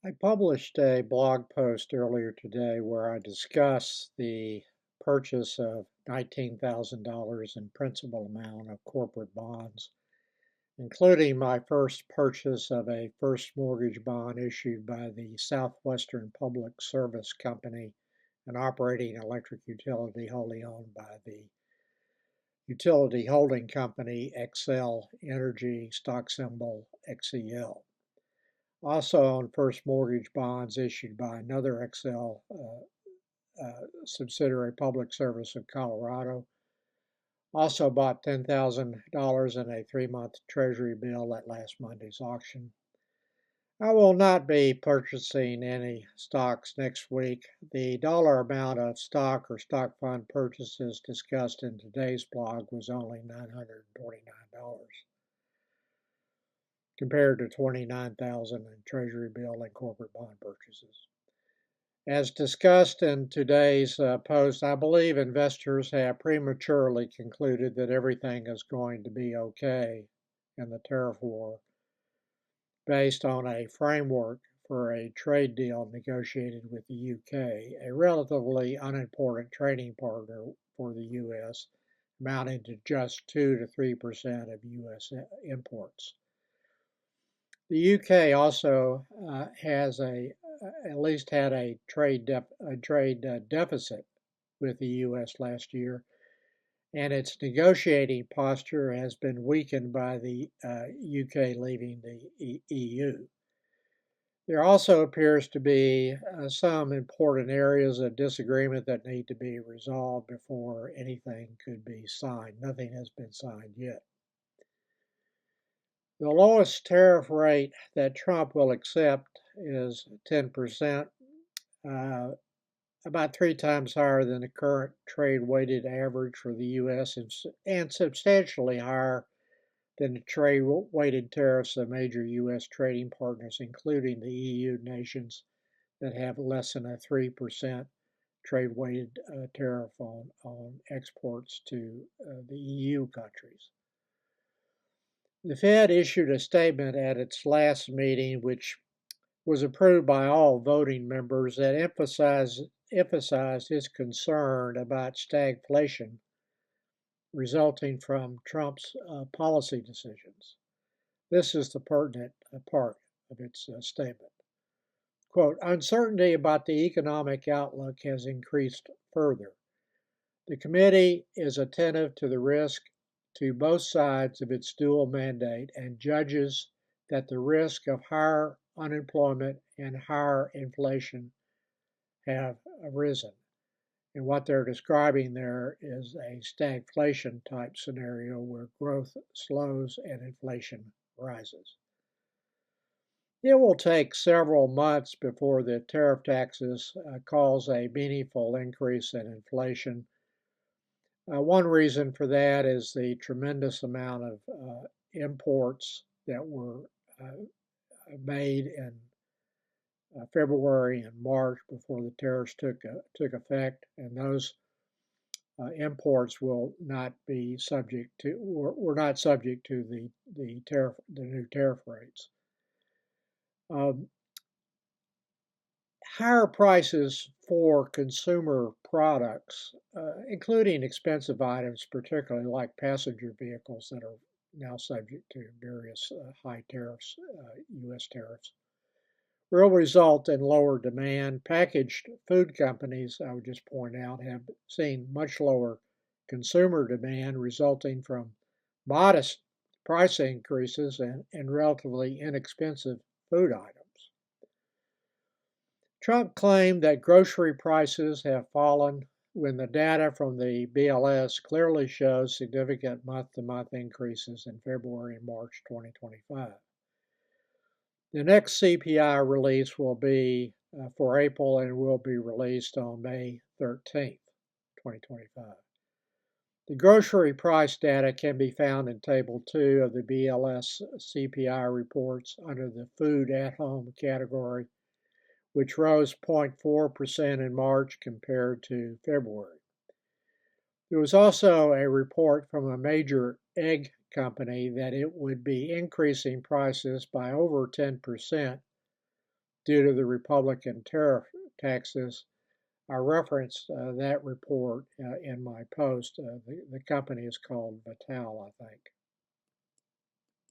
I published a blog post earlier today where I discussed the purchase of $19,000 in principal amount of corporate bonds, including my first purchase of a first mortgage bond issued by the Southwestern Public Service Company, an operating electric utility wholly owned by the utility holding company Xcel Energy, stock symbol XEL. Also on first mortgage bonds issued by another Xcel subsidiary, Public Service of Colorado. Also bought $10,000 in a 3-month Treasury bill at last Monday's auction. I will not be purchasing any stocks next week. The dollar amount of stock or stock fund purchases discussed in today's blog was only $929, compared to $29,000 in Treasury bill and corporate bond purchases. As discussed in today's post, I believe investors have prematurely concluded that everything is going to be okay in the tariff war based on a framework for a trade deal negotiated with the UK, a relatively unimportant trading partner for the US, amounting to just 2 to 3% of US imports. The UK also has at least had a trade deficit with the U.S. last year, and its negotiating posture has been weakened by the UK leaving the EU. There also appears to be some important areas of disagreement that need to be resolved before anything could be signed. Nothing has been signed yet. The lowest tariff rate that Trump will accept is 10%, about 3 times higher than the current trade-weighted average for the U.S. and substantially higher than the trade-weighted tariffs of major U.S. trading partners, including the EU nations that have less than a 3% trade-weighted tariff on exports to the EU countries. The Fed issued a statement at its last meeting, which was approved by all voting members, that emphasized its concern about stagflation resulting from Trump's policy decisions. This is the pertinent part of its statement. Quote, uncertainty about the economic outlook has increased further. The committee is attentive to the risk to both sides of its dual mandate and judges that the risk of higher unemployment and higher inflation have arisen. And what they're describing there is a stagflation type scenario where growth slows and inflation rises. It will take several months before the tariff taxes cause a meaningful increase in inflation. One reason for that is the tremendous amount of imports that were made in February and March before the tariffs took effect, and those imports will not be subject to, were not subject to the new tariff rates. Higher prices for consumer products, including expensive items, particularly like passenger vehicles that are now subject to various high tariffs, U.S. tariffs, will result in lower demand. Packaged food companies, I would just point out, have seen much lower consumer demand resulting from modest price increases and relatively inexpensive food items. Trump claimed that grocery prices have fallen when the data from the BLS clearly shows significant month-to-month increases in February and March 2025. The next CPI release will be for April and will be released on May 13th, 2025. The grocery price data can be found in Table 2 of the BLS CPI reports under the Food at Home category, which rose 0.4% in March compared to February. There was also a report from a major egg company that it would be increasing prices by over 10% due to the Republican tariff taxes. I referenced that report in my post. The company is called Vital, I think.